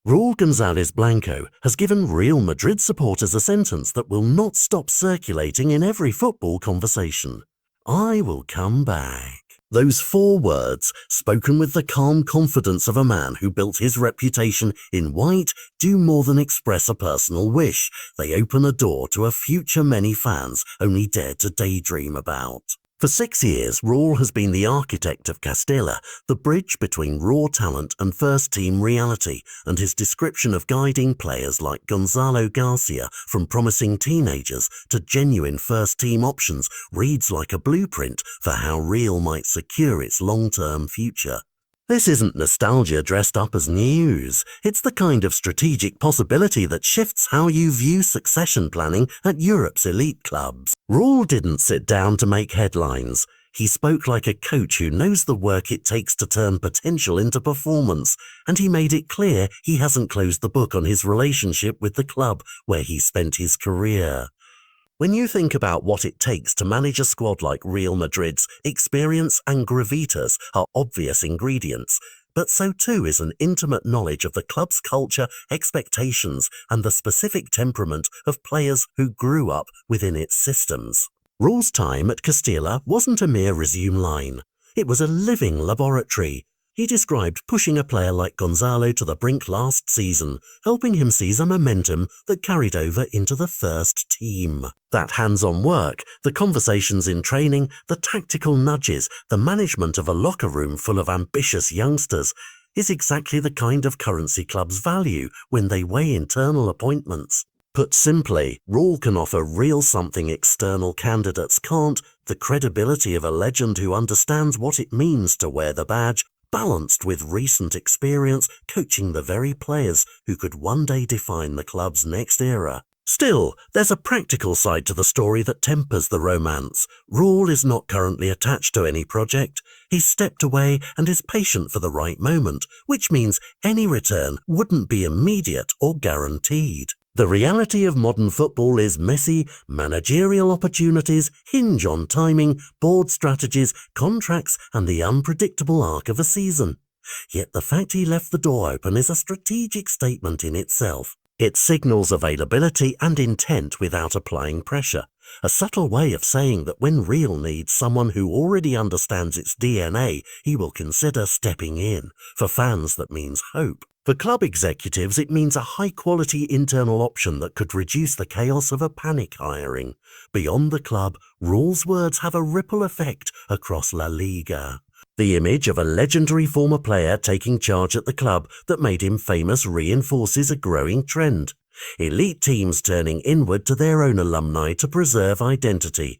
Raúl González Blanco has given Real Madrid supporters a sentence that will not stop circulating in every football conversation. I will come back. Those 4 words, spoken with the calm confidence of a man who built his reputation in white, do more than express a personal wish. They open a door to a future many fans only dared to daydream about. For 6 years, Raúl has been the architect of Castilla, the bridge between raw talent and first-team reality, and his description of guiding players like Gonzalo Garcia from promising teenagers to genuine first-team options reads like a blueprint for how Real might secure its long-term future. This isn't nostalgia dressed up as news. It's the kind of strategic possibility that shifts how you view succession planning at Europe's elite clubs. Raúl didn't sit down to make headlines. He spoke like a coach who knows the work it takes to turn potential into performance, and he made it clear he hasn't closed the book on his relationship with the club where he spent his career. When you think about what it takes to manage a squad like Real Madrid's, experience and gravitas are obvious ingredients, but so too is an intimate knowledge of the club's culture, expectations, and the specific temperament of players who grew up within its systems. Raúl's time at Castilla wasn't a mere resume line. It was a living laboratory. He described pushing a player like Gonzalo to the brink last season, helping him seize a momentum that carried over into the first team. That hands-on work, the conversations in training, the tactical nudges, the management of a locker room full of ambitious youngsters, is exactly the kind of currency clubs value when they weigh internal appointments. Put simply, Raúl can offer Real something external candidates can't: the credibility of a legend who understands what it means to wear the badge, balanced with recent experience coaching the very players who could one day define the club's next era. Still, there's a practical side to the story that tempers the romance. Raúl is not currently attached to any project. He's stepped away and is patient for the right moment, which means any return wouldn't be immediate or guaranteed. The reality of modern football is messy. Managerial opportunities hinge on timing, board strategies, contracts, and the unpredictable arc of a season. Yet the fact he left the door open is a strategic statement in itself. It signals availability and intent without applying pressure. A subtle way of saying that when Real needs someone who already understands its DNA, he will consider stepping in. For fans, that means hope. For club executives, it means a high-quality internal option that could reduce the chaos of a panic hiring. Beyond the club, Raúl's words have a ripple effect across La Liga. The image of a legendary former player taking charge at the club that made him famous reinforces a growing trend. Elite teams turning inward to their own alumni to preserve identity.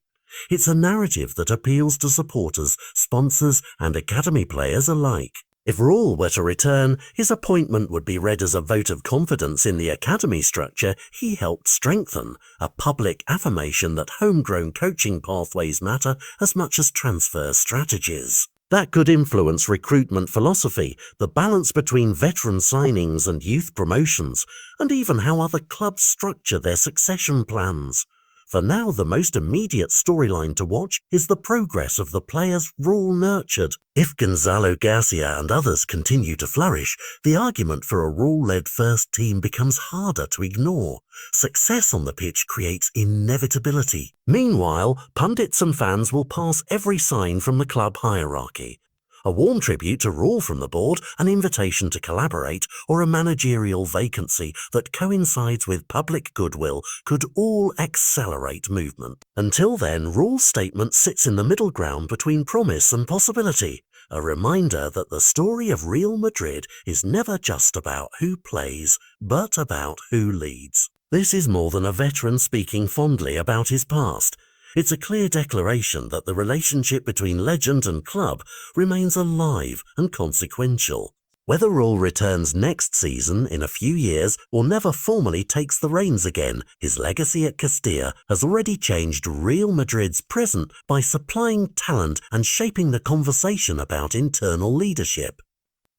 It's a narrative that appeals to supporters, sponsors, and academy players alike. If Raúl were to return, his appointment would be read as a vote of confidence in the academy structure he helped strengthen, a public affirmation that homegrown coaching pathways matter as much as transfer strategies. That could influence recruitment philosophy, the balance between veteran signings and youth promotions, and even how other clubs structure their succession plans. For now, the most immediate storyline to watch is the progress of the players Raúl nurtured. If Gonzalo Garcia and others continue to flourish, the argument for a Raúl-led first team becomes harder to ignore. Success on the pitch creates inevitability. Meanwhile, pundits and fans will pass every sign from the club hierarchy. A warm tribute to Raúl from the board, an invitation to collaborate, or a managerial vacancy that coincides with public goodwill could all accelerate movement. Until then, Raúl's statement sits in the middle ground between promise and possibility, a reminder that the story of Real Madrid is never just about who plays, but about who leads. This is more than a veteran speaking fondly about his past. It's a clear declaration that the relationship between legend and club remains alive and consequential. Whether Raúl returns next season, in a few years, or never formally takes the reins again, his legacy at Castilla has already changed Real Madrid's present by supplying talent and shaping the conversation about internal leadership.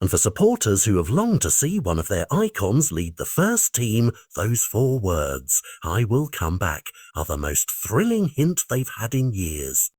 And for supporters who have longed to see one of their icons lead the first team, those 4 words, "I will come back," are the most thrilling hint they've had in years.